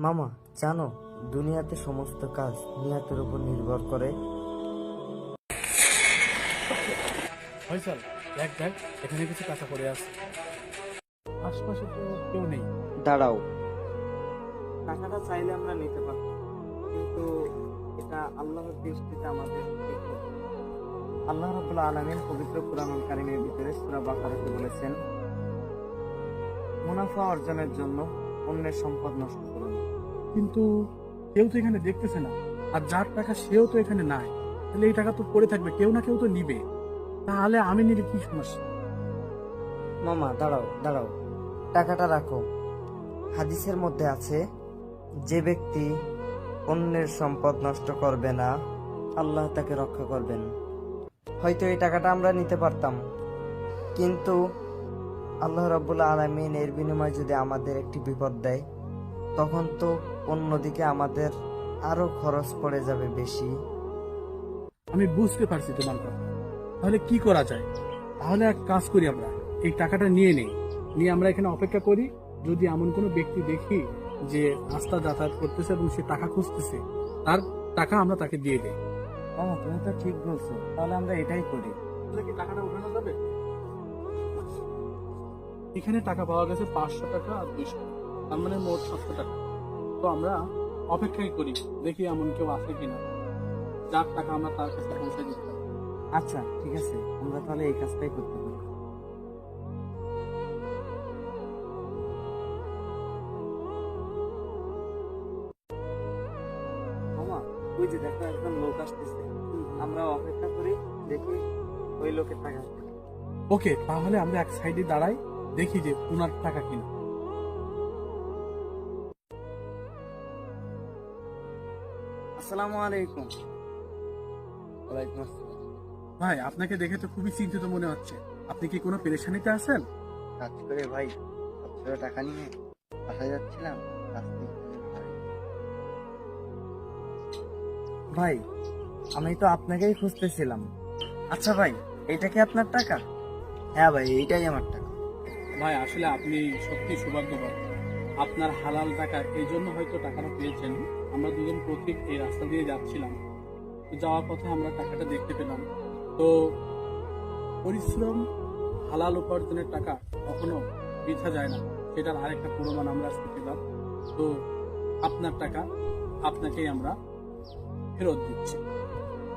মামা, জানো দুনিয়াতে সমস্ত কাজ নিয়তের উপর নির্ভর করে। ফয়সাল, দেখ দেখ, এখানে কিছু টাকা পড়ে আছে। আশপাশে তো কেউ নেই। দাঁড়াও, টাকাটা চাইলে আমরা নিতে পারতাম, কিন্তু এটা আল্লাহর দৃষ্টিতে আমাদের ঠিক হবে। আল্লাহ রাব্বুল আলামিন পবিত্র কুরআনুল কারীমের ভিতরে সূরা বাকারাতে বলেছেন, মুনাফা অর্জনের জন্য অন্যের সম্পদ নষ্ট করো না। কিন্তু কেউ তো এখানে দেখতেছে না, আর যার টাকা সেও তো এখানে নাই। তাহলে এই টাকা তো পড়ে থাকবে, কেউ না কেউ তো নিবে। তাহলে আমি নিলে কি সমস্যা? মামা দাঁড়াও দাঁড়াও, টাকাটা রাখো। হাদিসের মধ্যে আছে, যে ব্যক্তি অন্যের সম্পদ নষ্ট করবে না, আল্লাহ তাকে রক্ষা করবেন। হয়তো এই টাকাটা আমরা নিতে পারতাম, কিন্তু আল্লাহ রাব্বুল আলামিন এর বিনিময়ে যদি আমাদের একটি বিপদ দেয়, তখন তো অন্যদিকে আমাদের আরো খরচ পড়ে যাবে বেশি। আমি বুঝতে পারছি তোমার কথা। তাহলে কি করা যায়? তাহলে এক কাজ করি, আমরা এই টাকাটা নিয়ে নেই, নিয়ে আমরা এখানে অপেক্ষা করি। যদি এমন কোনো ব্যক্তি দেখি যে রাস্তা যাতায়াত করতেছে এবং সে টাকা খুঁজতেছে, তার টাকা আমরা তাকে দিয়ে দেই। মামা তুমি তো ঠিক বলছো, তাহলে আমরা এটাই করি। তাহলে কি টাকাটা উঠানো যাবে? এখানে টাকা পাওয়া গেছে 500 টাকা আর 200 টাকা, তার মানে মোট 700 টাকা। তো আমরা অপেক্ষাই করি, দেখি এমন কেউ আছে কিনা যার টাকা আমরা তার কাছে পৌঁছে দিতে পারি। আচ্ছা ঠিক আছে, আমরা তাহলে এই কাজটাই করতে পারি। মামা, ওই যে দেখো একজন লোক আসতেছে, আমরা অপেক্ষা করি, দেখি ওই লোকের টাকা আছে। ওকে, তাহলে আমরা এক সাইডে দাঁড়াই, দেখি যে ওনার টাকা কিনা। আসসালামু আলাইকুম। ওয়ালাইকুম আসসালাম। ভাই, আপনাকে দেখে তো খুবই চিন্তিত মনে হচ্ছে। আপনি কি কোনো পেরেশানিতে আছেন? কাজ করে ভাই 700 টাকা নিয়ে আসা যাচ্ছিলাম, রাস্তায় ভাই, আমি তো আপনাকেই খুঁজতেছিলাম। আচ্ছা ভাই, এইটা কি আপনার টাকা? হ্যাঁ ভাই, এইটাই আমার টাকা। ভাই, আসলে আপনি সত্যি সৌভাগ্যবান। আপনার হালাল টাকা, এই জন্য হয়তো টাকাটা পেয়েছেন। আমরা দুজন পথিক এই রাস্তা দিয়ে যাচ্ছিলাম, তো যাওয়ার পথে আমরা টাকাটা দেখতে পেলাম। তো পরিশ্রম, হালাল উপার্জনের টাকা কখনো বৃথা যায় না, সেটার আরেকটা প্রমাণ আমরা আজকে পেলাম। তো আপনার টাকা আপনাকেই আমরা ফেরত দিচ্ছি।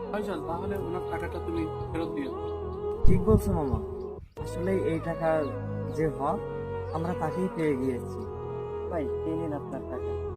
ফয়সাল, তাহলে ওনার টাকাটা তুমি ফেরত দিয়ে দাও। ঠিক বলছো মামা, আসলে এই টাকা যে হক, আমরা তাকেই পেয়ে গিয়েছি। ভাই, এই নিন আপনার টাকা।